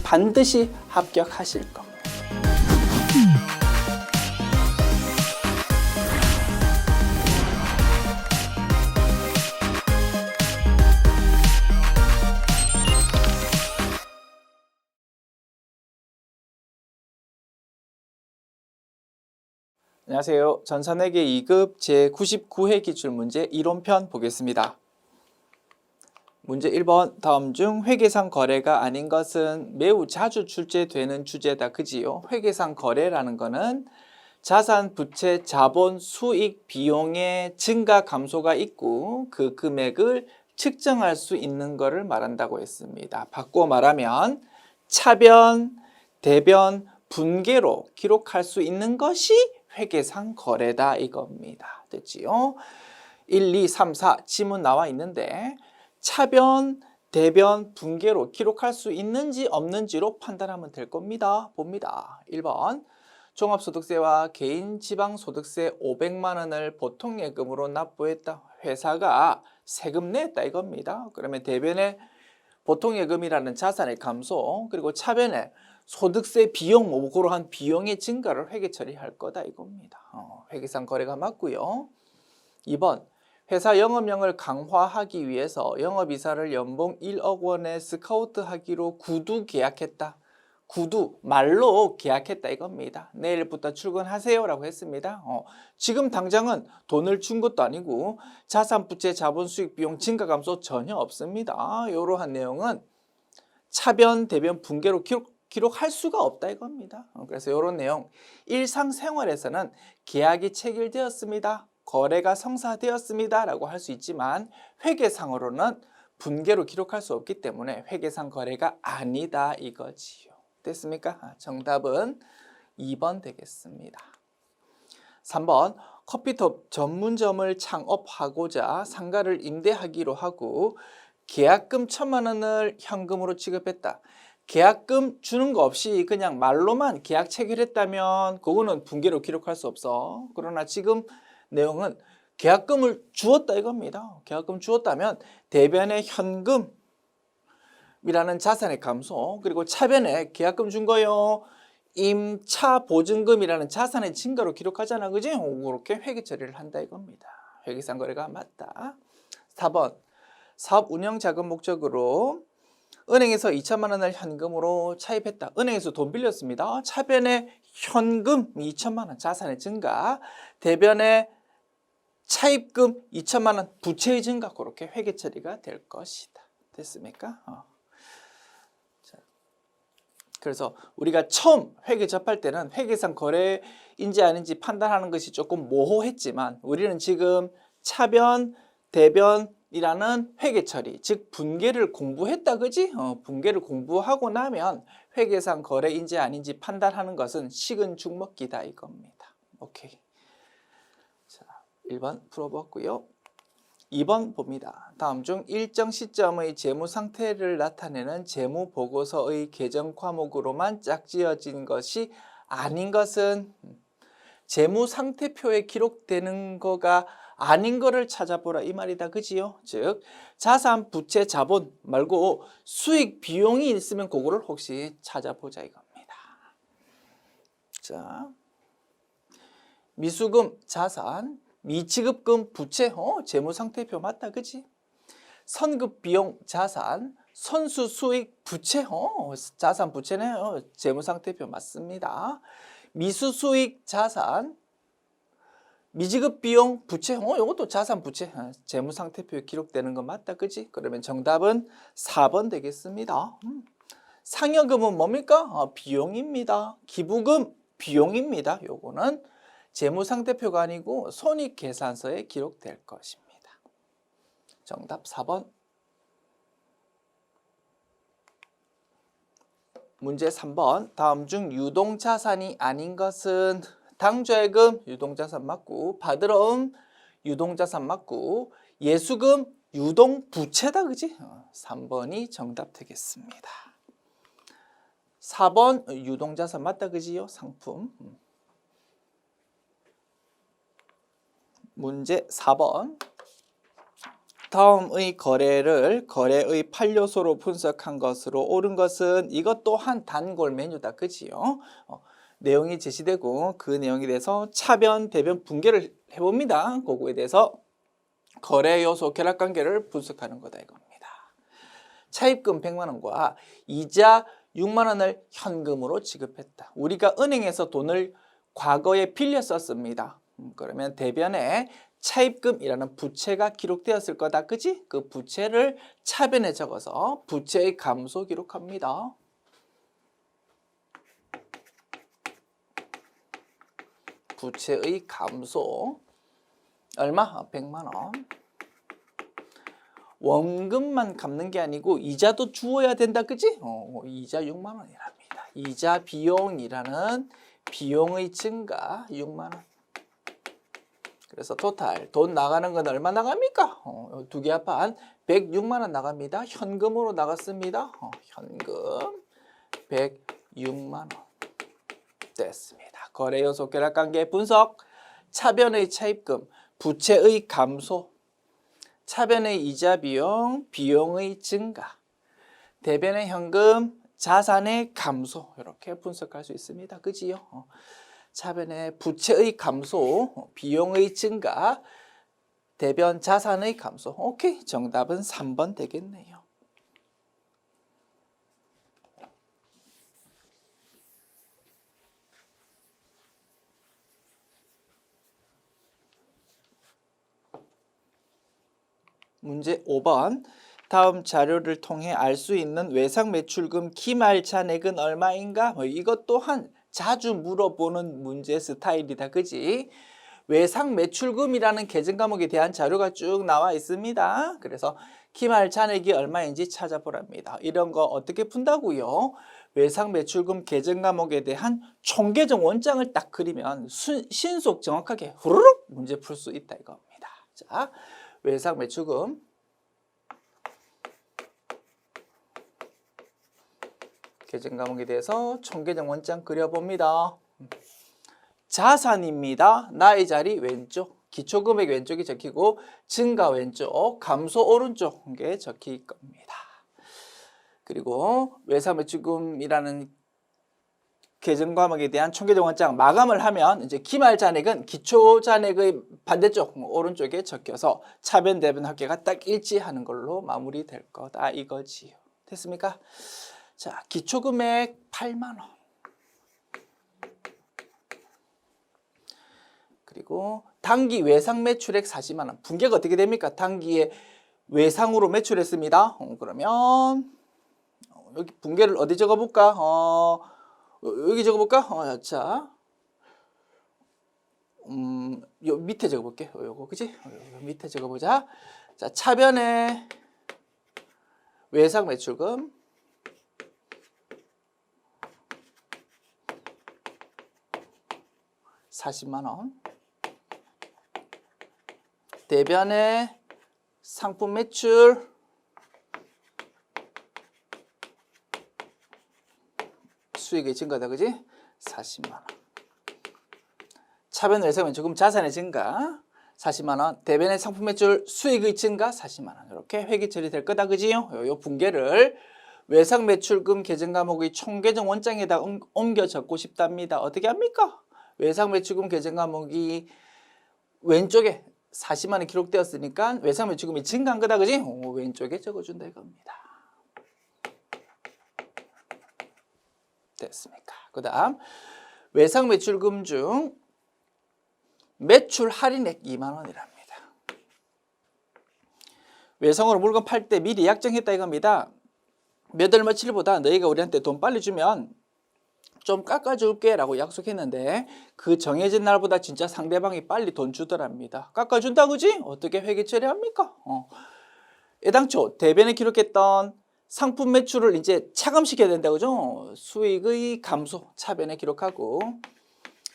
반드시 합격하실 겁니다. 안녕하세요. 전산회계 2급 제99회 기출문제 이론편 보겠습니다. 문제 1번. 다음 중 회계상 거래가 아닌 것은 매우 자주 출제되는 주제다. 그지요? 회계상 거래라는 거는 자산, 부채, 자본, 수익, 비용의 증가, 감소가 있고 그 금액을 측정할 수 있는 것을 말한다고 했습니다. 바꾸어 말하면 차변, 대변, 분계로 기록할 수 있는 것이 회계상 거래다 이겁니다. 됐지요? 1, 2, 3, 4 지문 나와 있는데 차변, 대변, 분계로 기록할 수 있는지 없는지로 판단하면 될 겁니다. 봅니다. 1번. 종합소득세와 개인지방소득세 500만 원을 보통예금으로 납부했다. 회사가 세금 냈다 이겁니다. 그러면 대변에 보통예금이라는 자산의 감소, 그리고 차변에 소득세 비용, 그러한 비용의 증가를 회계 처리할 거다 이겁니다. 회계상 거래가 맞고요. 2번. 회사 영업력을 강화하기 위해서 영업이사를 연봉 1억 원에 스카우트하기로 구두 계약했다. 구두, 말로 계약했다 이겁니다. 내일부터 출근하세요 라고 했습니다. 지금 당장은 돈을 준 것도 아니고 자산, 부채, 자본, 수익, 비용 증가, 감소 전혀 없습니다. 이러한 내용은 차변, 대변, 분계로 기록할 수가 없다 이겁니다. 그래서 이런 내용, 일상생활에서는 계약이 체결되었습니다. 거래가 성사되었습니다 라고 할 수 있지만 회계상으로는 분계로 기록할 수 없기 때문에 회계상 거래가 아니다 이거지요. 됐습니까? 정답은 2번 되겠습니다. 3번. 커피숍 전문점을 창업하고자 상가를 임대하기로 하고 계약금 1,000만 원을 현금으로 지급했다. 계약금 주는 거 없이 그냥 말로만 계약 체결했다면 그거는 분계로 기록할 수 없어. 그러나 지금 내용은 계약금을 주었다 이겁니다. 계약금 주었다면 대변의 현금이라는 자산의 감소, 그리고 차변에 계약금 준 거요. 임차 보증금이라는 자산의 증가로 기록하잖아. 그지? 그렇게 회계 처리를 한다 이겁니다. 회계상 거래가 맞다. 4번. 사업 운영 자금 목적으로 은행에서 2천만 원을 현금으로 차입했다. 은행에서 돈 빌렸습니다. 차변에 현금 2천만 원 자산의 증가, 대변에 차입금 2천만 원 부채의 증가, 그렇게 회계 처리가 될 것이다. 됐습니까? 자, 그래서 우리가 처음 회계 접할 때는 회계상 거래인지 아닌지 판단하는 것이 조금 모호했지만 우리는 지금 차변, 대변이라는 회계 처리, 즉 분계를 공부했다, 그지? 분계를 공부하고 나면 회계상 거래인지 아닌지 판단하는 것은 식은 죽 먹기다 이겁니다. 오케이. 자, 1번 풀어봤고요. 2번 봅니다. 다음 중 일정 시점의 재무 상태를 나타내는 재무 보고서의 계정 과목으로만 짝지어진 것이 아닌 것은 재무 상태표에 기록되는 거가 아닌 거를 찾아보라 이 말이다. 그지요? 즉 자산, 부채, 자본 말고 수익, 비용이 있으면 그거를 혹시 찾아보자 이겁니다. 자, 미수금, 자산, 미지급금, 부채, 재무상태표 맞다, 그지? 선급 비용, 자산, 선수 수익, 부채, 자산, 부채네, 재무상태표 맞습니다. 미수 수익, 자산, 미지급 비용, 부채, 이것도 자산, 부채, 재무상태표에 기록되는 거 맞다, 그지? 그러면 정답은 4번 되겠습니다. 상여금은 뭡니까? 비용입니다. 기부금, 비용입니다. 요거는 재무상태표가 아니고 손익계산서에 기록될 것입니다. 정답 4번. 문제 3번. 다음 중 유동자산이 아닌 것은 당좌예금 유동자산 맞고, 받으러움 유동자산 맞고, 예수금 유동부채다, 그지? 3번이 정답 되겠습니다. 4번 유동자산 맞다, 그지요? 상품. 문제 4번. 다음의 거래를 거래의 8요소로 분석한 것으로 옳은 것은 이것 또한 단골 메뉴다. 그지요? 내용이 제시되고 그 내용에 대해서 차변, 대변 분개를 해봅니다. 그거에 대해서 거래 요소 결합관계를 분석하는 거다 이겁니다. 차입금 100만 원과 이자 6만 원을 현금으로 지급했다. 우리가 은행에서 돈을 과거에 빌려 썼습니다. 그러면 대변에 차입금이라는 부채가 기록되었을 거다. 그지? 그 부채를 차변에 적어서 부채의 감소 기록합니다. 부채의 감소 얼마? 100만 원. 원금만 갚는 게 아니고 이자도 주어야 된다. 그지? 이자 6만 원이랍니다. 이자 비용이라는 비용의 증가 6만 원. 그래서 토탈 돈 나가는 건 얼마 나갑니까? 두 개 합한 106만 원 나갑니다. 현금으로 나갔습니다. 현금 106만 원 됐습니다. 거래 요소 결합관계 분석, 차변의 차입금, 부채의 감소, 차변의 이자 비용, 비용의 증가, 대변의 현금, 자산의 감소 이렇게 분석할 수 있습니다. 그지요? 차변의 부채의 감소, 비용의 증가, 대변 자산의 감소. 오케이, 정답은 3번 되겠네요. 문제 5번. 다음 자료를 통해 알 수 있는 외상 매출금 기말 잔액은 얼마인가? 이것 또한 자주 물어보는 문제 스타일이다. 그지? 외상 매출금이라는 계정 과목에 대한 자료가 쭉 나와 있습니다. 그래서 기말 잔액이 얼마인지 찾아보랍니다. 이런 거 어떻게 푼다고요? 외상 매출금 계정 과목에 대한 총계정 원장을 딱 그리면 신속 정확하게 후루룩 문제 풀 수 있다 이겁니다. 자, 외상 매출금 계정 과목에 대해서 총계정 원장 그려봅니다. 자산입니다. 나의 자리 왼쪽, 기초금액 왼쪽이 적히고 증가 왼쪽, 감소 오른쪽에 적힐 겁니다. 그리고 외상 매출금이라는 계정 과목에 대한 총계정 원장 마감을 하면 이제 기말 잔액은 기초 잔액의 반대쪽 오른쪽에 적혀서 차변 대변 합계가 딱 일치하는 걸로 마무리될 거다 이거지요. 됐습니까? 자, 기초금액 8만 원. 그리고 단기 외상 매출액 40만 원. 분계가 어떻게 됩니까? 단기에 외상으로 매출했습니다. 그러면 여기 분계를 어디 적어볼까? 여기 적어볼까? 자, 요 밑에 적어볼게. 요거 그지? 요 밑에 적어보자. 자, 차변에 외상 매출금 40만 원. 대변에 상품 매출 수익의 증가다. 그지? 40만 원. 차변 외상 매출금 자산의 증가 40만 원. 대변의 상품 매출 수익의 증가 40만 원. 이렇게 회계 처리될 거다. 그지요? 요 분계를 외상 매출금 계정 과목의 총계정 원장에다 옮겨 적고 싶답니다. 어떻게 합니까? 외상 매출금 계정 과목이 왼쪽에 40만 원이 기록되었으니까 외상 매출금이 증가한 거다. 그지? 왼쪽에 적어준다 이겁니다. 됐습니까? 그 다음 외상 매출금 중 매출 할인액 2만 원이랍니다. 외상으로 물건 팔 때 미리 약정했다 이겁니다. 몇 월 며칠보다 너희가 우리한테 돈 빨리 주면 좀 깎아줄게 라고 약속했는데 그 정해진 날보다 진짜 상대방이 빨리 돈 주더랍니다. 깎아준다 그지? 어떻게 회계 처리합니까? 애당초 대변에 기록했던 상품 매출을 이제 차감시켜야 된다 그죠? 수익의 감소 차변에 기록하고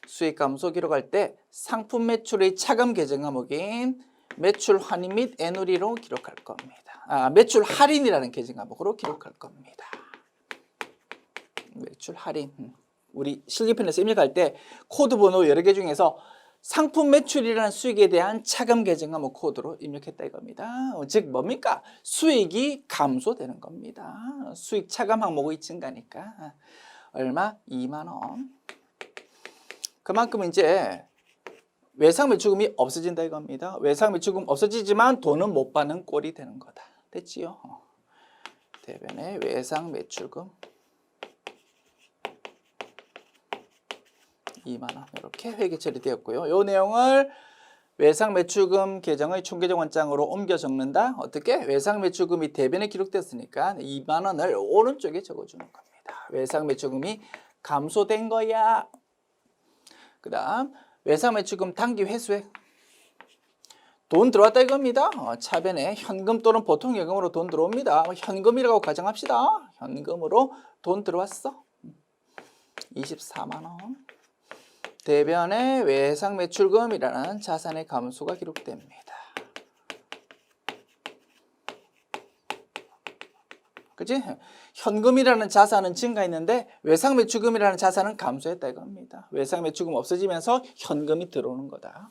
수익 감소 기록할 때 상품 매출의 차감 계정 과목인 매출 환입 및 애누리로 기록할 겁니다. 매출 할인이라는 계정 과목으로 기록할 겁니다. 매출 할인. 우리 실기편에서 입력할 때 코드 번호 여러 개 중에서 상품 매출이라는 수익에 대한 차감 계정과목 코드로 입력했다 이겁니다. 즉 뭡니까? 수익이 감소되는 겁니다. 수익 차감 항목의 증가니까. 얼마? 2만 원. 그만큼 이제 외상 매출금이 없어진다 이겁니다. 외상 매출금 없어지지만 돈은 못 받는 꼴이 되는 거다. 됐지요? 대변의 외상 매출금 2만 원 이렇게 회계 처리되었고요. 이 내용을 외상 매출금 계정의 총계정 원장으로 옮겨 적는다. 어떻게? 외상 매출금이 대변에 기록됐으니까 2만 원을 오른쪽에 적어주는 겁니다. 외상 매출금이 감소된 거야. 그 다음 외상 매출금 단기 회수액 돈 들어왔다 이겁니다. 차변에 현금 또는 보통 예금으로 돈 들어옵니다. 현금이라고 가정합시다. 현금으로 돈 들어왔어. 24만 원. 대변에 외상 매출금이라는 자산의 감소가 기록됩니다. 그치? 현금이라는 자산은 증가했는데 외상 매출금이라는 자산은 감소했다 이겁니다. 외상 매출금 없어지면서 현금이 들어오는 거다.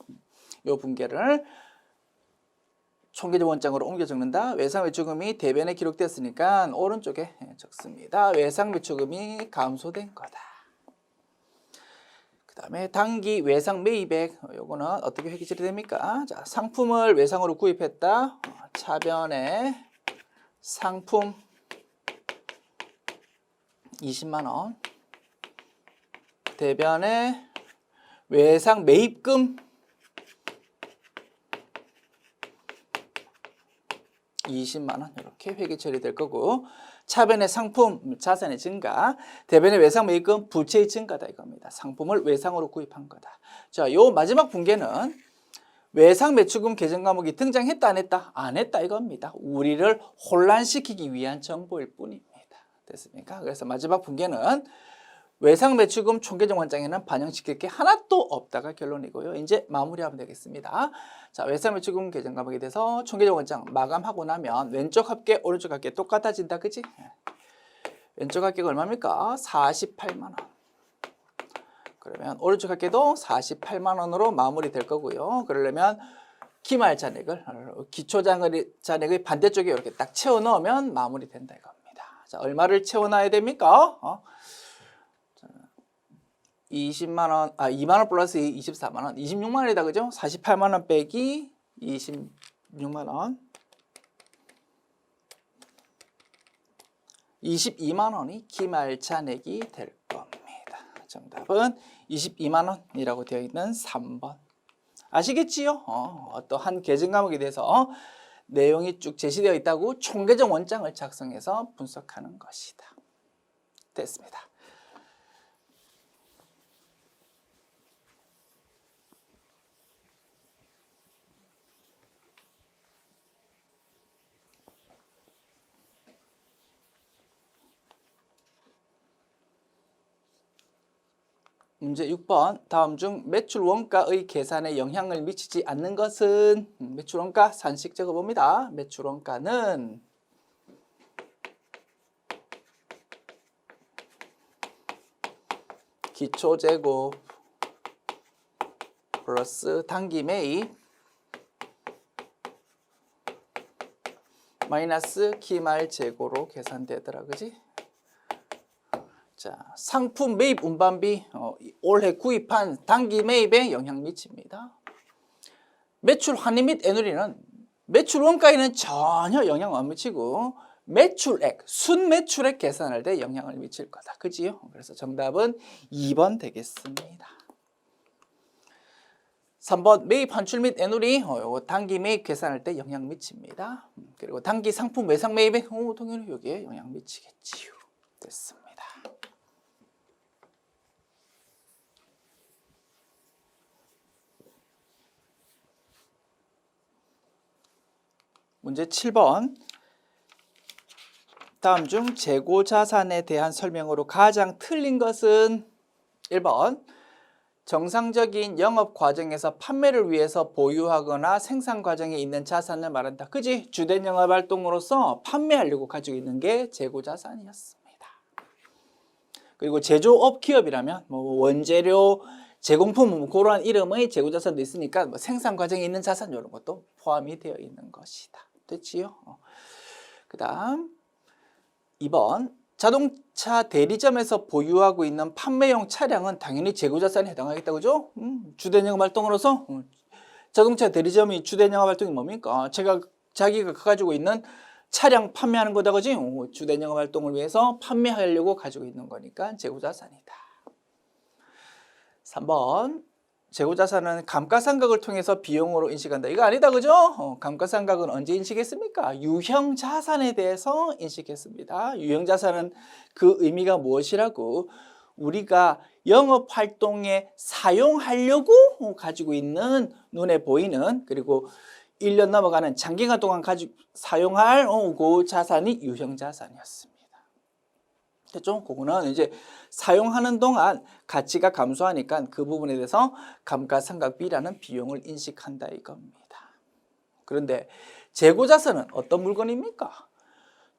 이 분계를 총계정 원장으로 옮겨 적는다. 외상 매출금이 대변에 기록됐으니까 오른쪽에 적습니다. 외상 매출금이 감소된 거다. 그 다음에 단기 외상 매입액 요거는 어떻게 회계 처리됩니까? 자, 상품을 외상으로 구입했다. 차변에 상품 20만 원. 대변에 외상 매입금 20만 원 이렇게 회계 처리될 거고 차변의 상품 자산의 증가, 대변의 외상 매입금 부채의 증가다 이겁니다. 상품을 외상으로 구입한 거다. 자, 요 마지막 분계는 외상 매출금 계정 과목이 등장했다 안 했다? 안 했다 이겁니다. 우리를 혼란시키기 위한 정보일 뿐입니다. 됐습니까? 그래서 마지막 분계는 외상 매출금 총계정 원장에는 반영시킬 게 하나도 없다가 결론이고요. 이제 마무리하면 되겠습니다. 자, 외상 매출금 계정 과목에 대해서 총계정 원장 마감하고 나면 왼쪽 합계, 오른쪽 합계 똑같아진다, 그지? 왼쪽 합계가 얼마입니까? 48만 원. 그러면 오른쪽 합계도 48만 원으로 마무리될 거고요. 그러려면 기말 잔액을 기초 잔액의 반대쪽에 이렇게 딱 채워 넣으면 마무리된다 이겁니다. 자, 얼마를 채워 놔야 됩니까? 20만 원, 2만 원 플러스 24만 원, 26만 원이다, 그죠? 48만 원 빼기 26만 원, 22만 원이 기말 잔액이 될 겁니다. 정답은 22만 원이라고 되어 있는 3번. 아시겠지요? 어떠한 계정 과목에 대해서 내용이 쭉 제시되어 있다고 총계정 원장을 작성해서 분석하는 것이다. 됐습니다. 문제 6번 다음 중 매출 원가의 계산에 영향을 미치지 않는 것은 매출 원가 산식 적어봅니다. 매출 원가는 기초재고 플러스 단기 매입 마이너스 기말 재고로 계산되더라, 그지? 자, 상품 매입 운반비 올해 구입한 단기 매입에 영향 미칩니다. 매출 환입 및 애누리는 매출 원가에는 전혀 영향 안 미치고 매출액, 순매출액 계산할 때 영향을 미칠 거다. 그지요? 그래서 정답은 2번 되겠습니다. 3번 매입 환출 및 애누리 단기 매입 계산할 때 영향 미칩니다. 그리고 단기 상품 외상 매입에 당연히 여기에 영향 미치겠지요. 됐습니다. 문제 7번 다음 중 재고자산에 대한 설명으로 가장 틀린 것은 1번 정상적인 영업 과정에서 판매를 위해서 보유하거나 생산 과정에 있는 자산을 말한다. 그지? 주된 영업 활동으로서 판매하려고 가지고 있는 게 재고자산이었습니다. 그리고 제조업 기업이라면 원재료, 제공품 뭐 그러한 이름의 재고자산도 있으니까 뭐 생산 과정에 있는 자산 이런 것도 포함이 되어 있는 것이다. 됐지요? 그다음 2번 자동차 대리점에서 보유하고 있는 판매용 차량은 당연히 재고자산에 해당하겠다. 그죠? 주된 영업 활동으로서 자동차 대리점이 주된 영업 활동이 뭡니까? 자기가 가지고 있는 차량 판매하는 거다. 그지? 주된 영업 활동을 위해서 판매하려고 가지고 있는 거니까 재고자산이다. 3번 재고자산은 감가상각을 통해서 비용으로 인식한다. 이거 아니다. 그죠? 감가상각은 언제 인식했습니까? 유형자산에 대해서 인식했습니다. 유형자산은 그 의미가 무엇이라고? 우리가 영업활동에 사용하려고 가지고 있는 눈에 보이는 그리고 1년 넘어가는 장기간 동안 가지고 사용할 그 자산이 유형자산이었습니다. 됐죠? 그거는 이제 사용하는 동안 가치가 감소하니까 그 부분에 대해서 감가상각비라는 비용을 인식한다 이겁니다. 그런데 재고자산은 어떤 물건입니까?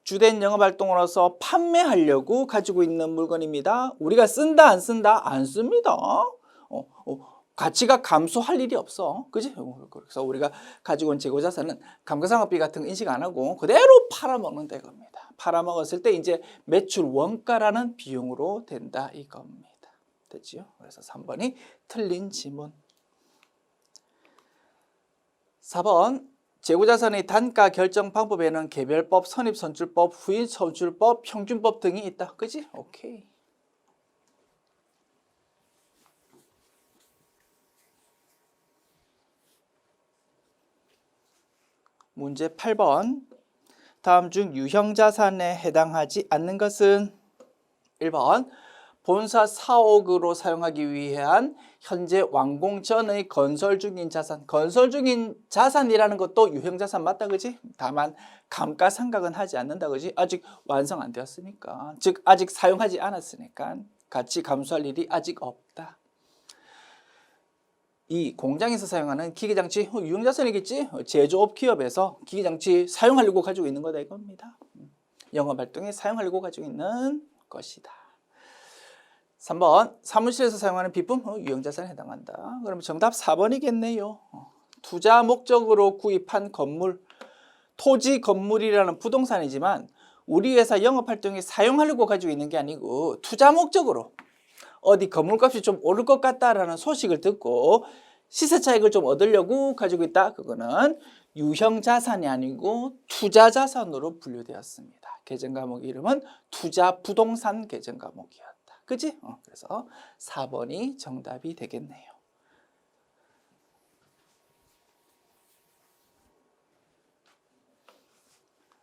주된 영업활동으로서 판매하려고 가지고 있는 물건입니다. 우리가 쓴다 안 쓴다? 안 씁니다. 가치가 감소할 일이 없어. 그지? 그래서 우리가 가지고 온 재고자산은 감가상각비 같은 거 인식 안 하고 그대로 팔아먹는다 이겁니다. 팔아먹었을 때 이제 매출 원가라는 비용으로 된다 이겁니다. 됐지요? 그래서 3번이 틀린 지문. 4번 재고자산의 단가 결정 방법에는 개별법, 선입선출법, 후인선출법, 평균법 등이 있다. 그지? 오케이. 문제 8번 다음 중 유형자산에 해당하지 않는 것은 1번 본사 사옥으로 사용하기 위한 현재 완공 전의 건설 중인 자산. 건설 중인 자산이라는 것도 유형자산 맞다. 그지? 다만 감가상각은 하지 않는다. 그지? 아직 완성 안 되었으니까. 즉 아직 사용하지 않았으니까 가치 감소할 일이 아직 없다. 이 공장에서 사용하는 기계장치 유형자산이겠지? 제조업 기업에서 기계장치 사용하려고 가지고 있는 거다 이겁니다. 영업활동에 사용하려고 가지고 있는 것이다. 3번 사무실에서 사용하는 비품 유형자산에 해당한다. 그러면 정답 4번이겠네요. 투자 목적으로 구입한 건물, 토지 건물이라는 부동산이지만 우리 회사 영업활동에 사용하려고 가지고 있는 게 아니고 투자 목적으로 어디 건물값이 좀 오를 것 같다라는 소식을 듣고 시세 차익을 좀 얻으려고 가지고 있다. 그거는 유형자산이 아니고 투자자산으로 분류되었습니다. 계정과목 이름은 투자부동산 계정과목이었다. 그지? 그래서 4번이 정답이 되겠네요.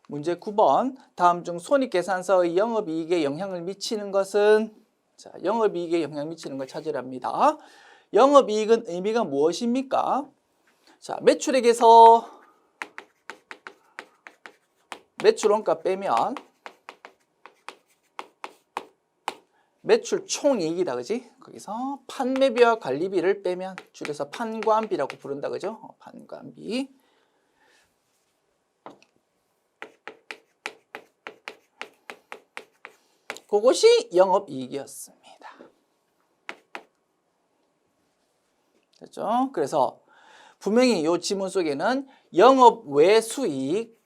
문제 9번 다음 중 손익계산서의 영업이익에 영향을 미치는 것은 자, 영업이익에 영향을 미치는 걸 찾으랍니다. 영업이익은 의미가 무엇입니까? 자, 매출액에서 매출원가 빼면 매출 총이익이다. 그지? 거기서 판매비와 관리비를 빼면 줄여서 판관비라고 부른다. 그죠? 판관비. 그것이 영업이익이었습니다. 됐죠? 그래서 분명히 이 지문 속에는 영업 외 수익,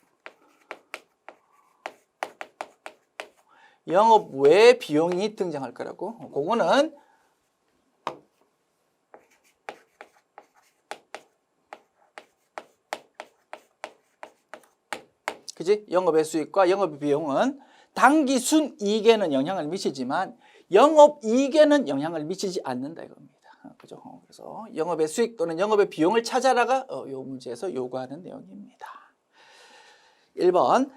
영업 외 비용이 등장할 거라고. 그거는 그지? 영업의 수익과 영업의 비용은 단기 순이익에는 영향을 미치지만 영업이익에는 영향을 미치지 않는다 이겁니다. 그죠? 그래서 영업의 수익 또는 영업의 비용을 찾아라가 이 문제에서 요구하는 내용입니다. 1번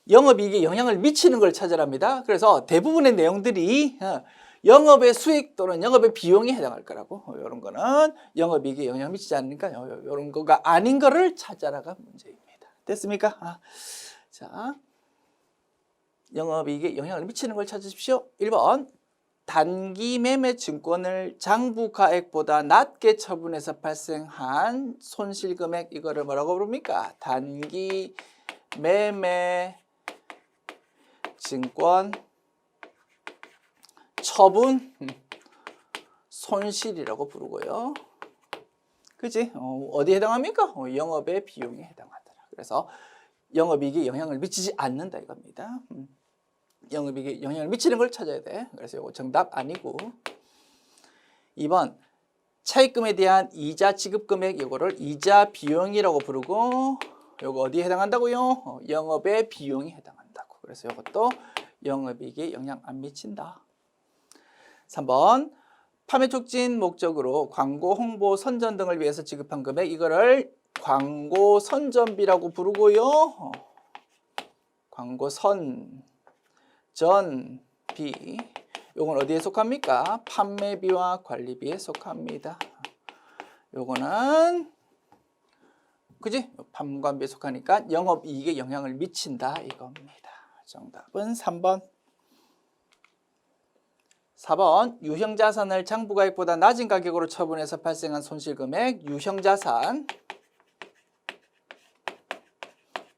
영업이익에 영향을 미치는 걸 찾으랍니다. 그래서 대부분의 내용들이 영업의 수익 또는 영업의 비용에 해당할 거라고. 이런 거는 영업이익에 영향을 미치지 않으니까 이런 거가 아닌 거를 찾아라가 문제입니다. 됐습니까? 자, 영업이익에 영향을 미치는 걸 찾으십시오. 1번 단기 매매 증권을 장부가액보다 낮게 처분해서 발생한 손실금액 이거를 뭐라고 부릅니까? 단기 매매 증권 처분 손실이라고 부르고요. 그지? 어디에 해당합니까? 영업의 비용에 해당하더라. 그래서 영업이익에 영향을 미치지 않는다 이겁니다. 영업이익에 영향을 미치는 걸 찾아야 돼. 그래서 이거 정답 아니고 2번 차입금에 대한 이자 지급 금액 이거를 이자 비용이라고 부르고 이거 어디에 해당한다고요? 영업의 비용에 해당한다고. 그래서 이것도 영업이익에 영향 안 미친다. 3번 판매 촉진 목적으로 광고, 홍보, 선전 등을 위해서 지급한 금액 이거를 광고 선전비라고 부르고요. 광고 선전비 요건 어디에 속합니까? 판매비와 관리비에 속합니다. 요거는 그지? 판관비에 속하니까 영업이익에 영향을 미친다 이겁니다. 정답은 3번. 4번 유형자산을 장부가액보다 낮은 가격으로 처분해서 발생한 손실금액 유형자산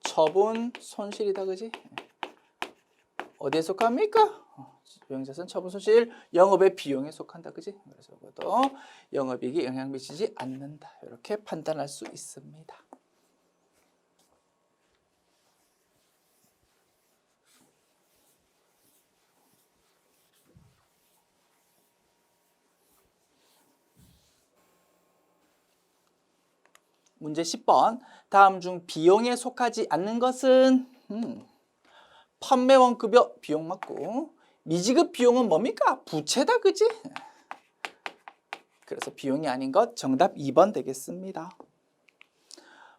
처분 손실이다 그지? 어디에 속합니까? 유형자산 처분 손실 영업의 비용에 속한다 그지? 그래서 이것도 영업이익에 영향 미치지 않는다 이렇게 판단할 수 있습니다. 문제 10번 다음 중 비용에 속하지 않는 것은 판매원 급여 비용 맞고 미지급 비용은 뭡니까? 부채다 그지? 그래서 비용이 아닌 것 정답 2번 되겠습니다.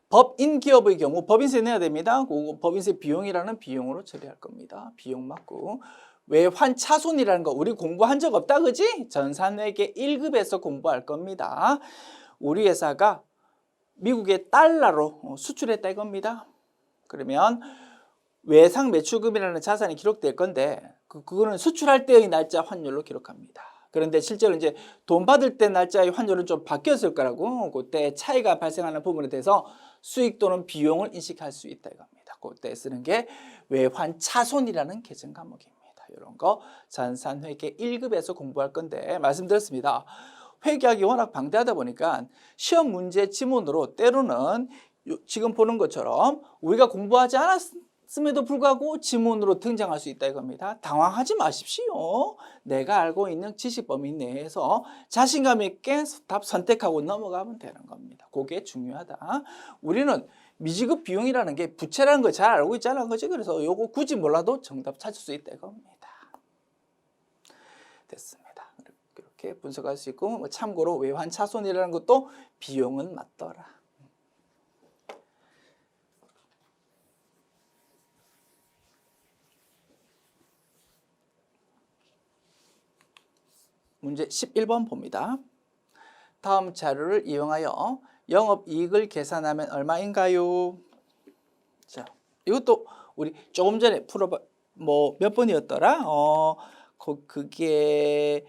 법인 기업의 경우 법인세 내야 됩니다. 법인세 비용이라는 비용으로 처리할 겁니다. 비용 맞고 외환차손이라는 거 우리 공부한 적 없다 그지? 전산회계 1급에서 공부할 겁니다. 우리 회사가 미국의 달러로 수출했다 이겁니다. 그러면 외상 매출금이라는 자산이 기록될 건데 그거는 수출할 때의 날짜 환율로 기록합니다. 그런데 실제로 이제 돈 받을 때 날짜의 환율은 좀 바뀌었을 거라고 그때 차이가 발생하는 부분에 대해서 수익 또는 비용을 인식할 수 있다 이겁니다. 그때 쓰는 게 외환차손이라는 계정 과목입니다. 이런 거 전산회계 1급에서 공부할 건데 말씀드렸습니다. 회계학이 워낙 방대하다 보니까 시험 문제 지문으로 때로는 지금 보는 것처럼 우리가 공부하지 않았음에도 불구하고 지문으로 등장할 수 있다 이겁니다. 당황하지 마십시오. 내가 알고 있는 지식 범위 내에서 자신감 있게 답 선택하고 넘어가면 되는 겁니다. 그게 중요하다. 우리는 미지급 비용이라는 게 부채라는 거 잘 알고 있잖아. 그치? 그래서 요거 굳이 몰라도 정답 찾을 수 있다 이겁니다. 됐습니다. 이렇게 분석할 수 있고 참고로 외환차손이라는 것도 비용은 맞더라. 문제 11번 봅니다. 다음 자료를 이용하여 영업이익을 계산하면 얼마인가요? 자, 이것도 우리 조금 전에 풀어봐 몇 번이었더라? 그게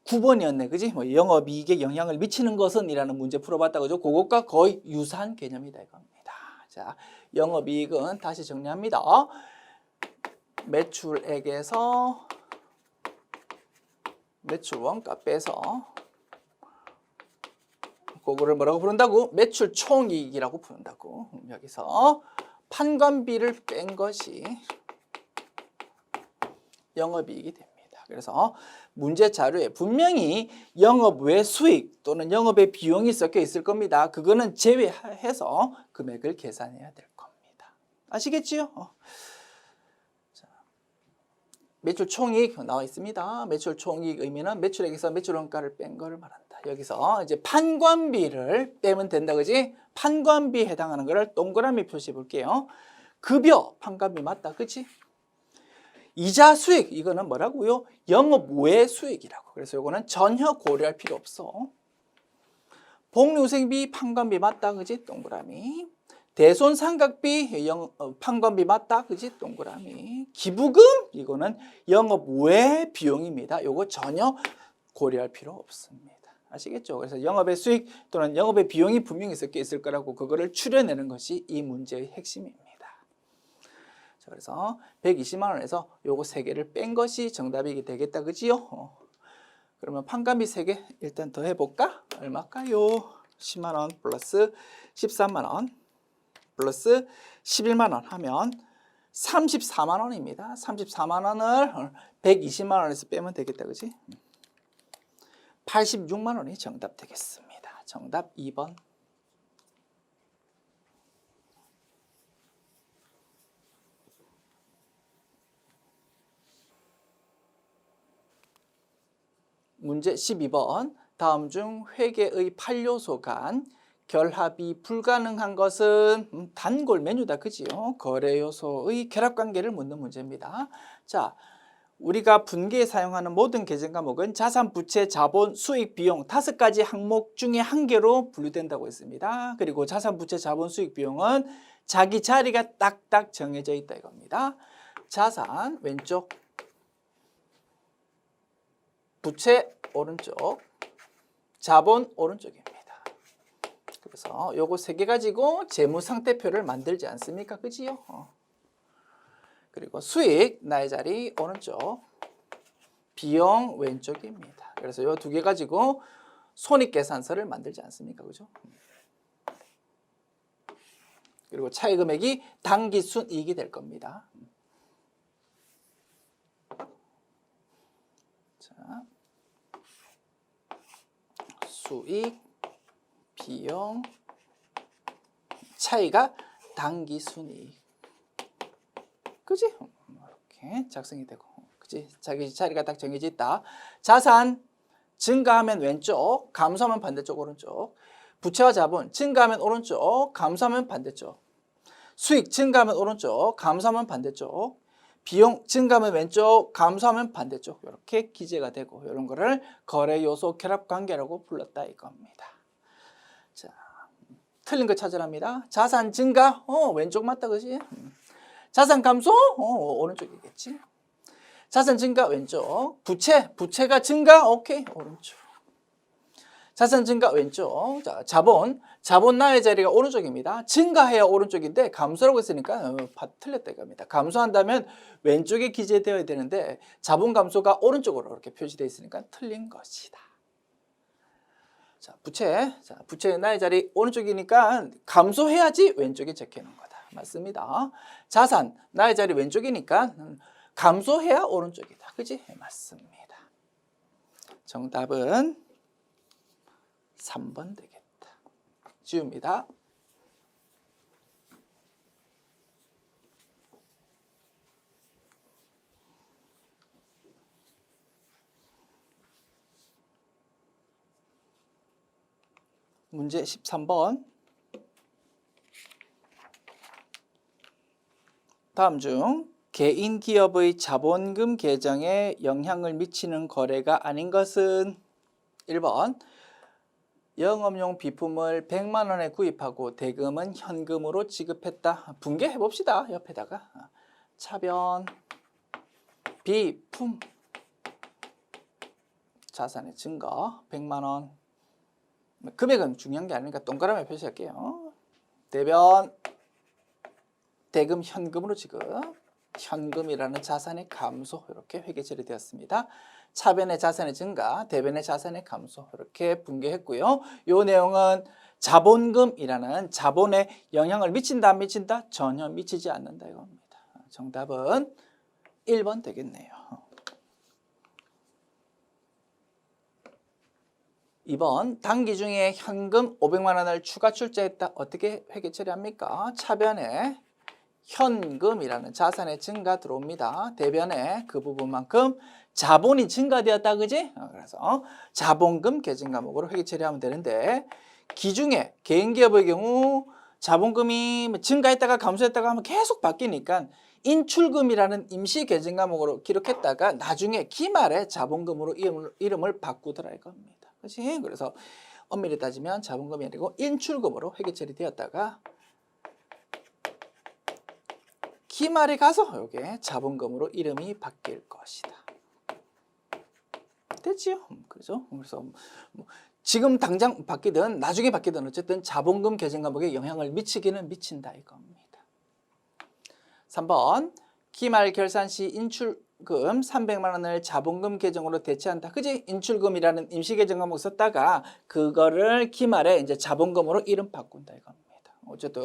9번이었네, 그지? 영업이익에 영향을 미치는 것은 이라는 문제 풀어봤다, 그죠? 그것과 거의 유사한 개념이다 이겁니다. 자, 영업이익은 다시 정리합니다. 매출액에서 매출 원가 빼서 그거를 뭐라고 부른다고? 매출 총이익이라고 부른다고. 여기서 판관비를 뺀 것이 영업이익이 됩니다. 그래서 문제 자료에 분명히 영업 외 수익 또는 영업의 비용이 섞여 있을 겁니다. 그거는 제외해서 금액을 계산해야 될 겁니다. 아시겠지요? 자, 매출 총이익 나와 있습니다. 매출 총이익 의미는 매출액에서 매출 원가를 뺀 거를 말한다. 여기서 이제 판관비를 빼면 된다, 그지? 판관비에 해당하는 거를 동그라미 표시해 볼게요. 급여 판관비 맞다, 그치? 이자 수익 이거는 뭐라고요? 영업 외 수익이라고. 그래서 이거는 전혀 고려할 필요 없어. 복리후생비 판관비 맞다, 그지? 동그라미. 대손상각비 판관비 맞다, 그지? 동그라미. 기부금 이거는 영업 외 비용입니다. 이거 전혀 고려할 필요 없습니다. 아시겠죠? 그래서 영업의 수익 또는 영업의 비용이 분명히 섞여 있을 거라고 그거를 추려내는 것이 이 문제의 핵심입니다. 자, 그래서 120만 원에서 요거 3개를 뺀 것이 정답이 되겠다, 그지요? 그러면 판관비 3개 일단 더 해볼까? 얼마일까요? 10만 원 플러스 13만 원 플러스 11만 원 하면 34만 원입니다. 34만 원을 120만 원에서 빼면 되겠다, 그지? 86만 원이 정답 되겠습니다. 정답 2번. 문제 12번. 다음 중 회계의 8요소 간 결합이 불가능한 것은 단골 메뉴다, 그지요? 거래 요소의 결합 관계를 묻는 문제입니다. 자, 우리가 분기에 사용하는 모든 계정 과목은 자산, 부채, 자본, 수익, 비용 5가지 항목 중에 한 개로 분류된다고 했습니다. 그리고 자산, 부채, 자본, 수익, 비용은 자기 자리가 딱딱 정해져 있다 이겁니다. 자산 왼쪽, 부채 오른쪽, 자본 오른쪽입니다. 그래서 요거 3개 가지고 재무상태표를 만들지 않습니까? 그지요? 그리고 수익 나의 자리 오른쪽, 비용 왼쪽입니다. 그래서 요 2개 가지고 손익계산서를 만들지 않습니까? 그죠? 그리고 차이 금액이 당기순이익이 될 겁니다. 자, 수익, 비용, 차이가 당기순이익. 그지? 이렇게 작성이 되고, 그지? 자기 자리가 딱 정해져 있다. 자산 증가하면 왼쪽, 감소하면 반대쪽 오른쪽. 부채와 자본 증가하면 오른쪽, 감소하면 반대쪽. 수익 증가하면 오른쪽, 감소하면 반대쪽. 비용 증가하면 왼쪽, 감소하면 반대쪽. 이렇게 기재가 되고, 이런 거를 거래 요소 결합 관계라고 불렀다 이겁니다. 자, 틀린 거 찾으랍니다. 자산 증가, 왼쪽 맞다, 그지? 자산 감소, 오른쪽이겠지. 자산 증가 왼쪽, 부채가 증가, 오케이, 오른쪽. 자산 증가 왼쪽. 자, 자본 나의 자리가 오른쪽입니다. 증가해야 오른쪽인데 감소라고 했으니까 틀렸다 이겁니다. 감소한다면 왼쪽에 기재되어야 되는데 자본 감소가 오른쪽으로 이렇게 표시되어 있으니까 틀린 것이다. 자, 부채 나의 자리 오른쪽이니까 감소해야지 왼쪽에 적혀있는 거다. 맞습니다. 자산 나의 자리 왼쪽이니까 감소해야 오른쪽이다. 그지? 맞습니다. 정답은 3번 되겠다. 지웁니다. 문제 13번. 다음 중 개인 기업의 자본금 계정에 영향을 미치는 거래가 아닌 것은 1번 영업용 비품을 100만 원에 구입하고 대금은 현금으로 지급했다. 분개해 봅시다. 옆에다가 차변 비품 자산의 증거 100만 원. 금액은 중요한 게 아니니까 동그라미 표시할게요. 대변 대금 현금으로 지급, 현금이라는 자산의 감소 이렇게 회계 처리되었습니다. 차변의 자산의 증가, 대변의 자산의 감소 이렇게 분개했고요. 이 내용은 자본금이라는 자본에 영향을 미친다 안 미친다? 전혀 미치지 않는다 이겁니다. 정답은 1번 되겠네요. 2번 당기 중에 현금 500만 원을 추가 출자했다. 어떻게 회계 처리합니까? 차변에 현금이라는 자산의 증가 들어옵니다. 대변에 그 부분만큼 자본이 증가되었다, 그지? 그래서 자본금 계정 과목으로 회계 처리하면 되는데 기중에 개인기업의 경우 자본금이 증가했다가 감소했다가 하면 계속 바뀌니까 인출금이라는 임시 계정 과목으로 기록했다가 나중에 기말에 자본금으로 이름을 바꾸더라 이겁니다. 그렇지? 그래서 엄밀히 따지면 자본금이 아니고 인출금으로 회계 처리되었다가 기말에 가서 이게 자본금으로 이름이 바뀔 것이다. 됐지요? 그렇죠? 그래서 지금 당장 바뀌든 나중에 바뀌든 어쨌든 자본금 계정 과목에 영향을 미치기는 미친다 이겁니다. 3번 기말 결산 시 300만 원을 자본금 계정으로 대체한다. 그지? 인출금이라는 임시 계정 과목 썼다가 그거를 기말에 이제 자본금으로 이름 바꾼다 이겁니다. 어쨌든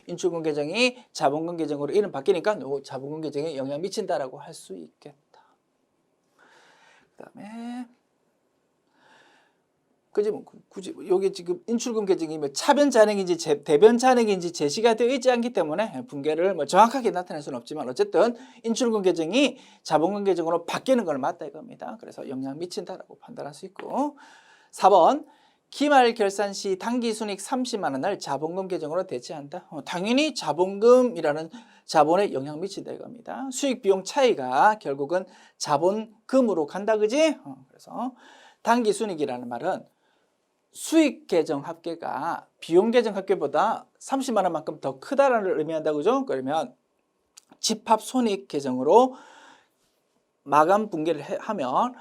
인출금 계정이 자본금 계정으로 이름 바뀌니까 자본금 계정에 영향 미친다라고 할 수 있겠다. 그다음에 그지 뭐 굳이 여기 지금 인출금 계정이 뭐 차변 잔액인지 대변 잔액인지 제시가 되어 있지 않기 때문에 분계를 뭐 정확하게 나타낼 수는 없지만 어쨌든 인출금 계정이 자본금 계정으로 바뀌는 걸 맞다 이겁니다. 그래서 영향 미친다라고 판단할 수 있고 4번 기말 결산 시 당기순이익 30만 원을 자본금 계정으로 대체한다. 당연히 자본금이라는 자본에 영향 미친다 이겁니다. 수익 비용 차이가 결국은 자본금으로 간다 그지? 그래서 당기순이익이라는 말은 수익 계정 합계가 비용 계정 합계보다 30만 원만큼 더 크다라는 걸 의미한다 그죠? 그러면 집합 손익 계정으로 마감 분계를 하면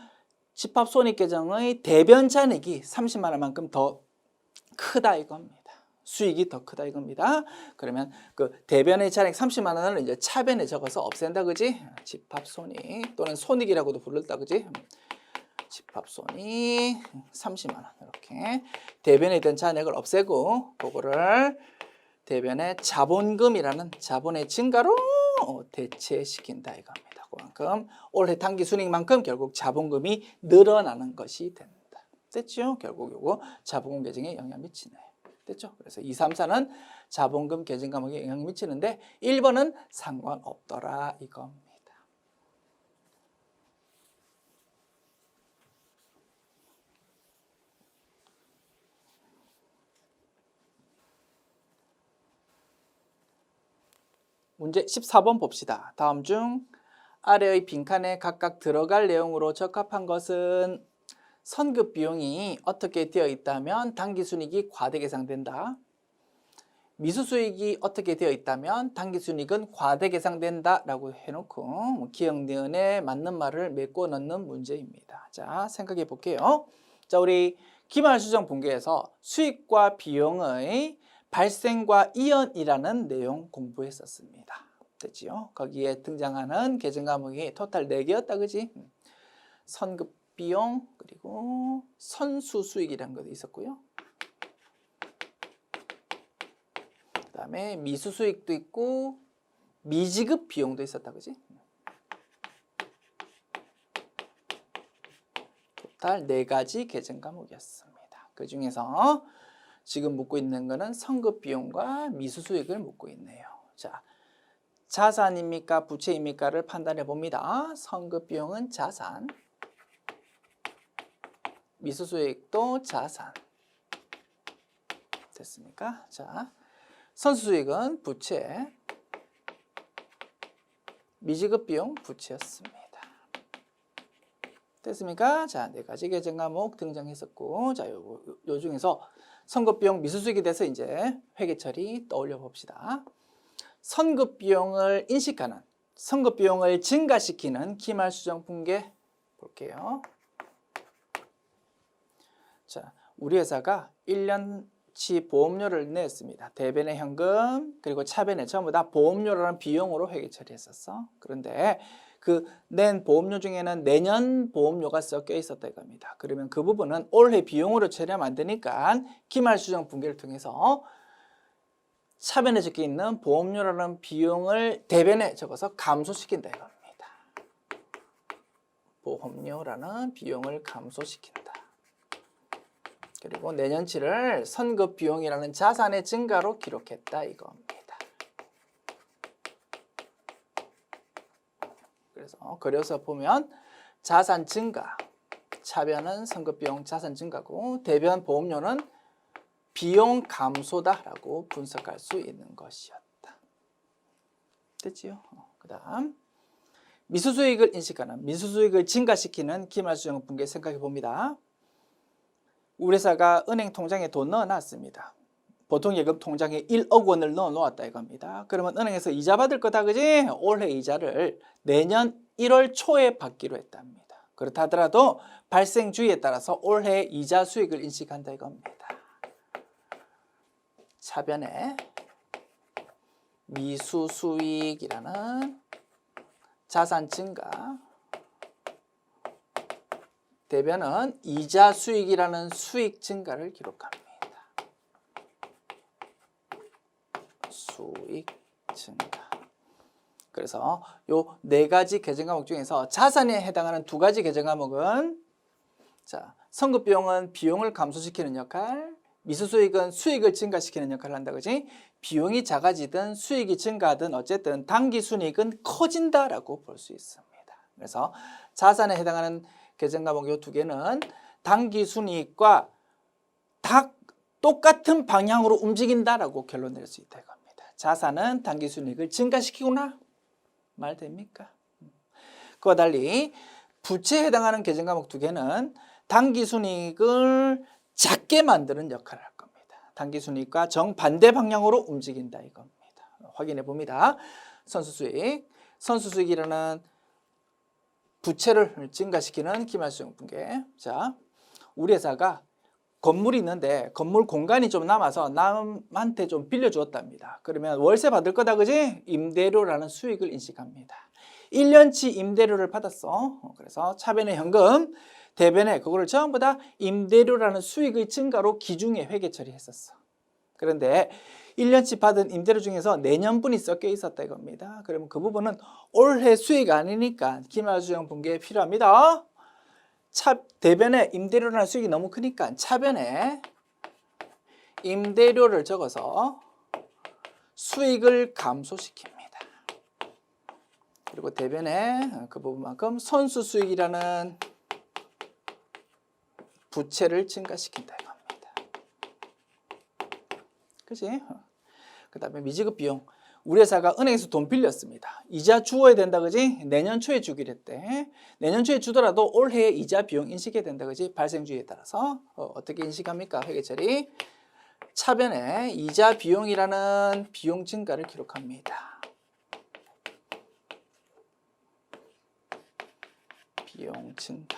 집합 손익 계정의 대변 잔액이 30만 원만큼 더 크다 이겁니다. 수익이 더 크다 이겁니다. 그러면 그 대변의 잔액 30만 원을 이제 차변에 적어서 없앤다 그지? 집합 손익 또는 손익이라고도 부른다 그지? 집합 손익 30만 원 이렇게 대변에 있던 잔액을 없애고 그거를 대변의 자본금이라는 자본의 증가로 대체시킨다 이겁니다. 그만큼 올해 당기 순이익만큼 결국 자본금이 늘어나는 것이 된다. 됐죠? 결국 요거 자본금 계정에 영향 미치네. 됐죠? 그래서 2, 3, 4는 자본금 계정 과목에 영향 미치는데 1번은 상관없더라 이겁니다. 문제 14번 봅시다. 다음 중 아래의 빈칸에 각각 들어갈 내용으로 적합한 것은 선급 비용이 어떻게 되어 있다면 당기순이익이 과대 계상된다. 미수수익이 어떻게 되어 있다면 당기순이익은 과대 계상된다 라고 해놓고 기억 니은에 맞는 말을 메꿔 넣는 문제입니다. 자, 생각해 볼게요. 자, 우리 기말수정 분계에서 수익과 비용의 발생과 이연이라는 내용 공부했었습니다. 됐지요? 거기에 등장하는 계정 과목이 토탈 4개였다 그지? 선급 비용 그리고 선수 수익이라는 것도 있었고요. 그다음에 미수 수익도 있고 미지급 비용도 있었다 그지? 토탈 4가지 계정 과목이었습니다. 그 중에서 지금 묻고 있는 거는 선급 비용과 미수 수익을 묻고 있네요. 자, 자산입니까 부채입니까를 판단해 봅니다. 선급 비용은 자산, 미수 수익도 자산. 됐습니까? 자, 선수 수익은 부채, 미지급 비용 부채였습니다. 됐습니까? 자, 4가지 계정 과목 등장했었고, 자, 요 중에서 선급 비용 미수 수익에 대해서 이제 회계 처리 떠올려 봅시다. 선급 비용을 인식하는, 선급 비용을 증가시키는 기말 수정 분계 볼게요. 자, 우리 회사가 1년치 보험료를 냈습니다. 대변의 현금 그리고 차변에 전부 다 보험료라는 비용으로 회계 처리했었어. 그런데 그 낸 보험료 중에는 내년 보험료가 섞여 있었다 이겁니다. 그러면 그 부분은 올해 비용으로 처리하면 안 되니까 기말 수정 분계를 통해서 차변에 적혀 있는 보험료라는 비용을 대변에 적어서 감소시킨다 이겁니다. 보험료라는 비용을 감소시킨다. 그리고 내년치를 선급 비용이라는 자산의 증가로 기록했다 이겁니다. 그래서 그려서 보면 자산 증가, 차변은 선급 비용 자산 증가고 대변 보험료는 비용 감소다라고 분석할 수 있는 것이었다. 됐지요? 그 다음 미수수익을 인식하는, 미수수익을 증가시키는 기말수정 분계 생각해 봅니다. 우리 회사가 은행 통장에 돈 넣어놨습니다. 보통 예금 통장에 1억 원을 넣어 놓았다 이겁니다. 그러면 은행에서 이자 받을 거다 그지? 올해 이자를 내년 1월 초에 받기로 했답니다. 그렇다 하더라도 발생 주기에 따라서 올해 이자 수익을 인식한다 이겁니다. 차변에 미수 수익이라는 자산 증가 대변은 이자 수익이라는 수익 증가를 기록합니다. 수익 증가. 그래서 요 네 가지 계정 과목 중에서 자산에 해당하는 두 가지 계정 과목은 자, 선급 비용은 비용을 감소시키는 역할, 미수수익은 수익을 증가시키는 역할을 한다. 그지? 비용이 작아지든 수익이 증가하든 어쨌든 당기순이익은 커진다라고 볼 수 있습니다. 그래서 자산에 해당하는 계정 과목 요 두 개는 당기순이익과 다 똑같은 방향으로 움직인다라고 결론 낼 수 있다 이겁니다. 자산은 당기순이익을 증가시키구나. 말 됩니까? 그와 달리 부채에 해당하는 계정 과목 두 개는 당기순이익을 작게 만드는 역할을 할 겁니다. 당기순이익과 정반대 방향으로 움직인다 이겁니다. 확인해 봅니다. 선수수익. 선수수익이라는 부채를 증가시키는 기말수용분계. 자, 우리 회사가 건물이 있는데 건물 공간이 좀 남아서 남한테 좀 빌려주었답니다. 그러면 월세 받을 거다 그지? 임대료라는 수익을 인식합니다. 1년치 임대료를 받았어. 그래서 차변의 현금, 대변에 그거를 전부 다 임대료라는 수익의 증가로 기중에 회계 처리했었어. 그런데 1년치 받은 임대료 중에서 내년분이 섞여 있었다 이겁니다. 그러면 그 부분은 올해 수익 아니니까 기말수용 분계에 필요합니다. 대변에 임대료라는 수익이 너무 크니까 차변에 임대료를 적어서 수익을 감소시킵니다. 그리고 대변에 그 부분만큼 선수수익이라는 부채를 증가시킨다 이겁니다. 그치? 그 다음에 미지급 비용. 우리 회사가 은행에서 돈 빌렸습니다. 이자 주어야 된다 그지? 내년 초에 주기로 했대. 내년 초에 주더라도 올해 이자 비용 인식해야 된다 그지? 발생주의에 따라서 어떻게 인식합니까? 회계처리. 차변에 이자 비용이라는 비용 증가를 기록합니다. 비용 증가.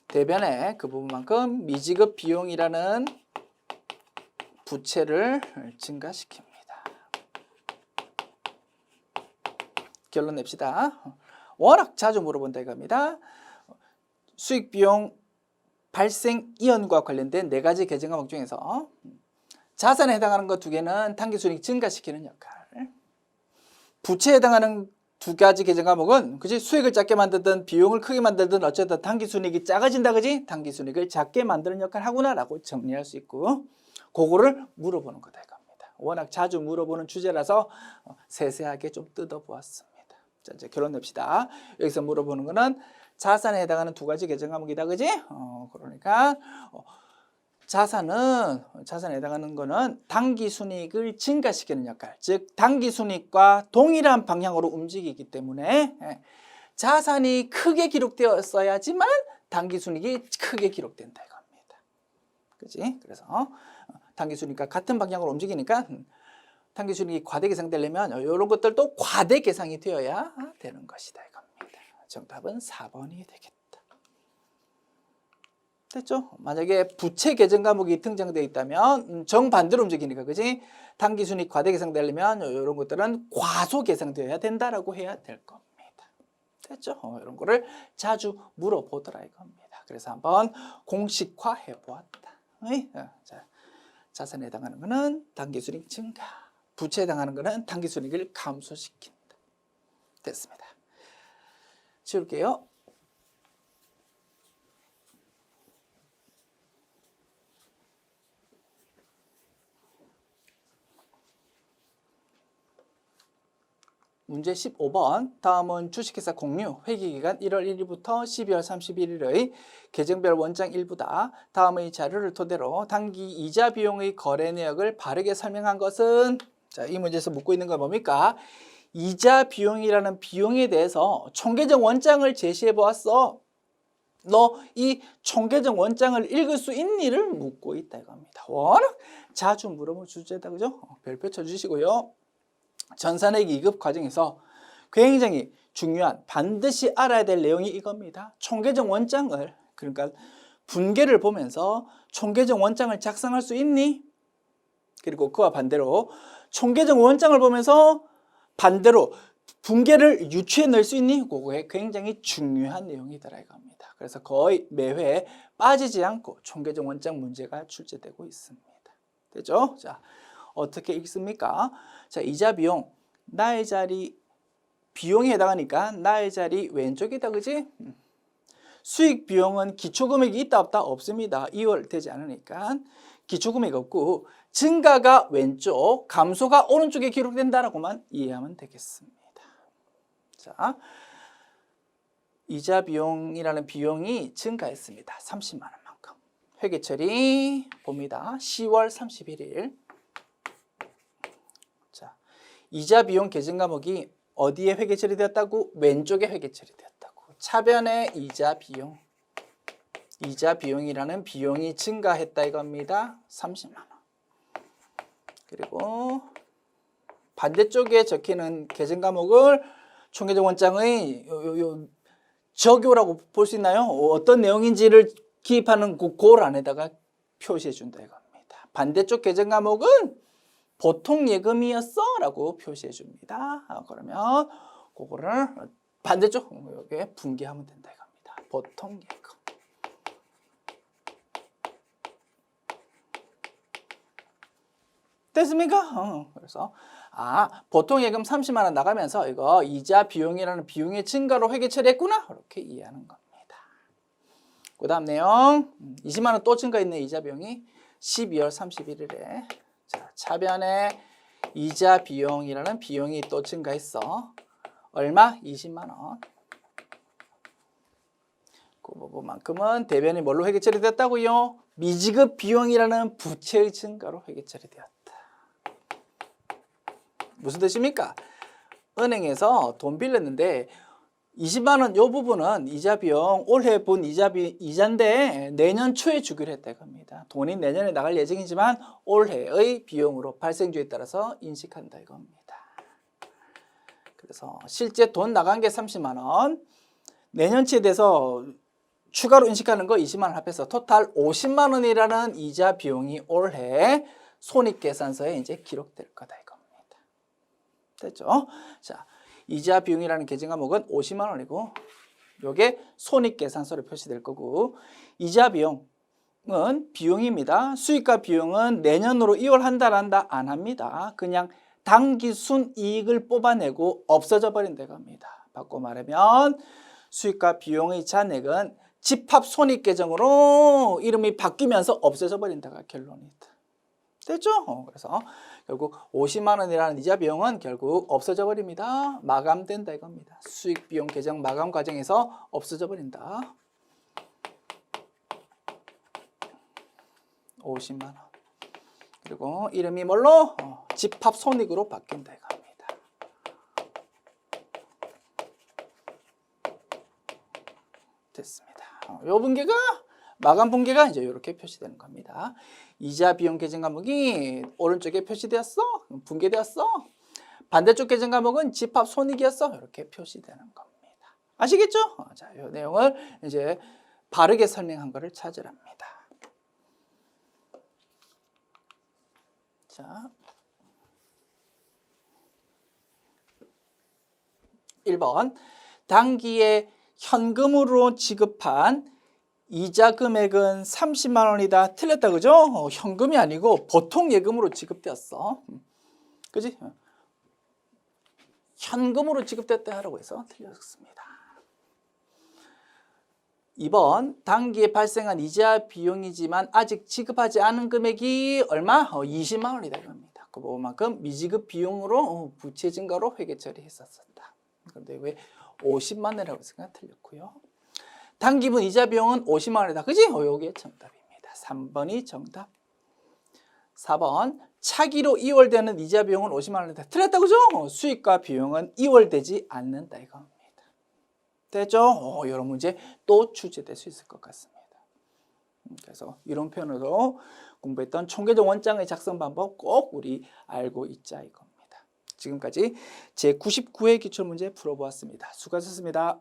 대변에 그 부분만큼 미지급 비용이라는 부채를 증가시킵니다. 결론 냅시다. 워낙 자주 물어본다 이겁니다. 수익 비용 발생 이연과 관련된 네 가지 계정 과목 중에서 자산에 해당하는 것 두 개는 당기순이익 증가시키는 역할, 부채에 해당하는 두 가지 계정 과목은 그지 수익을 작게 만들든 비용을 크게 만들든 어쨌든 당기순이익이 작아진다 그지 당기순이익을 작게 만드는 역할을 하구나라고 정리할 수 있고 그거를 물어보는 거다 이겁니다. 워낙 자주 물어보는 주제라서 세세하게 좀 뜯어보았습니다. 자, 이제 결론 냅시다. 여기서 물어보는 거는 자산에 해당하는 두 가지 계정 과목이다 그지? 그러니까 자산에 해당하는 거는 당기순이익을 증가시키는 역할, 즉 당기순이익과 동일한 방향으로 움직이기 때문에 자산이 크게 기록되었어야지만 당기순이익이 크게 기록된다 이겁니다. 그렇지? 그래서 당기순이익과 같은 방향으로 움직이니까 당기순이익이 과대 계상되려면 이런 것들도 과대 계상이 되어야 되는 것이다 이겁니다. 정답은 4번이 되겠다. 됐죠? 만약에 부채 계정 과목이 등장되어 있다면 정반대로 움직이니까 그지? 당기순이익 과대 계상되려면 이런 것들은 과소 계상되어야 된다라고 해야 될 겁니다. 됐죠? 이런 거를 자주 물어보더라 이겁니다. 그래서 한번 공식화해 보았다. 자, 자산에 해당하는 거는 당기순이익 증가, 부채에 해당하는 거는 당기순이익을 감소시킨다. 됐습니다. 지울게요. 문제 15번. 다음은 주식회사 공유 회계기간 1월 1일부터 12월 31일의 계정별 원장 일부다. 다음의 자료를 토대로 당기 이자 비용의 거래 내역을 바르게 설명한 것은 자, 이 문제에서 묻고 있는 건 뭡니까? 이자 비용이라는 비용에 대해서 총계정 원장을 제시해 보았어. 너 이 총계정 원장을 읽을 수 있니를 묻고 있다 이겁니다. 워낙 자주 물어본 주제다 그죠? 별표 쳐주시고요. 전산회계 2급 과정에서 굉장히 중요한 반드시 알아야 될 내용이 이겁니다. 총계정 원장을 그러니까 분계를 보면서 총계정 원장을 작성할 수 있니? 그리고 그와 반대로 총계정 원장을 보면서 반대로 분계를 유추해 낼 수 있니? 그거에 굉장히 중요한 내용이더라 이겁니다. 그래서 거의 매회 빠지지 않고 총계적 원장 문제가 출제되고 있습니다. 되죠? 자, 어떻게 읽습니까? 자, 이자 비용, 나의 자리 비용에 해당하니까 나의 자리 왼쪽이다, 그지? 수익 비용은 기초금액이 있다 없다? 없습니다. 2월 되지 않으니까 기초금액이 없고 증가가 왼쪽, 감소가 오른쪽에 기록된다라고만 이해하면 되겠습니다. 자, 이자 비용이라는 비용이 증가했습니다. 30만 원만큼. 회계 처리 봅니다. 10월 31일. 자, 이자 비용 계정 과목이 어디에 회계 처리되었다고? 왼쪽에 회계 처리되었다고. 차변의 이자 비용. 이자 비용이라는 비용이 증가했다 이겁니다. 30만 원. 그리고 반대쪽에 적히는 계정 과목을 총계적 원장의 적요라고 볼 수 있나요? 어떤 내용인지를 기입하는 그골 안에다가 표시해 준다 이겁니다. 반대쪽 계정 과목은 보통 예금이었어 라고 표시해 줍니다. 그러면 그거를 반대쪽 여기에 분개하면 된다 이겁니다. 보통 예금. 됐습니까? 그래서 보통 예금 30만 원 나가면서 이거 이자 비용이라는 비용의 증가로 회계 처리했구나 이렇게 이해하는 겁니다. 그 다음 내용 20만 원 또 증가했네. 이자 비용이 12월 31일에 자, 차변에 이자 비용이라는 비용이 또 증가했어. 얼마? 20만 원. 그 부분만큼은 대변이 뭘로 회계 처리됐다고요? 미지급 비용이라는 부채의 증가로 회계 처리되었다. 무슨 뜻입니까? 은행에서 돈 빌렸는데 20만 원 요 부분은 이자 비용 올해 본 이자인데 내년 초에 주기로 했다 이겁니다. 돈이 내년에 나갈 예정이지만 올해의 비용으로 발생주에 따라서 인식한다 이겁니다. 그래서 실제 돈 나간 게 30만 원, 내년치에 대해서 추가로 인식하는 거 20만 원 합해서 토탈 50만 원이라는 이자 비용이 올해 손익계산서에 이제 기록될 거다 이겁니다. 됐죠? 자, 이자 비용이라는 계정 과목은 50만 원이고 요게 손익계산서로 표시될 거고 이자 비용은 비용입니다. 수익과 비용은 내년으로 이월한다 한다 안 합니다. 그냥 당기순 이익을 뽑아내고 없어져 버린다 겁니다. 바꿔 말하면 수익과 비용의 잔액은 집합 손익계정으로 이름이 바뀌면서 없어져 버린다가 결론이다. 됐죠? 그래서 결국 50만 원이라는 이자 비용은 결국 없어져 버립니다. 마감된다 이겁니다. 수익 비용 계정 마감 과정에서 없어져 버린다. 50만 원. 그리고 이름이 뭘로? 집합 손익으로 바뀐다 이겁니다. 됐습니다. 요 분계가 마감 분계가 이제 이렇게 표시되는 겁니다. 이자 비용 계정 과목이 오른쪽에 표시되었어? 분계되었어? 반대쪽 계정 과목은 집합 손익이었어? 이렇게 표시되는 겁니다. 아시겠죠? 자, 이 내용을 이제 바르게 설명한 것을 찾으랍니다. 자, 1번 당기에 현금으로 지급한 이자 금액은 30만 원이다. 틀렸다 그죠? 현금이 아니고 보통 예금으로 지급되었어. 그지? 현금으로 지급됐다라고 해서 틀렸습니다. 2번 당기에 발생한 이자 비용이지만 아직 지급하지 않은 금액이 얼마? 20만 원이다 이겁니다. 그 부분만큼 미지급 비용으로 부채 증가로 회계 처리했었다. 그런데 왜 50만 원이라고 생각 틀렸고요. 당기분 이자 비용은 50만 원이다. 그지? 요게 정답입니다. 3번이 정답. 4번 차기로 이월되는 이자 비용은 50만 원이다. 틀렸다. 그죠? 수익과 비용은 이월되지 않는다 이겁니다. 됐죠? 이런 문제 또 출제될 수 있을 것 같습니다. 그래서 이런 표현으로 공부했던 총계적 원장의 작성 방법 꼭 우리 알고 있자 이겁니다. 지금까지 제99회 기출문제 풀어보았습니다. 수고하셨습니다.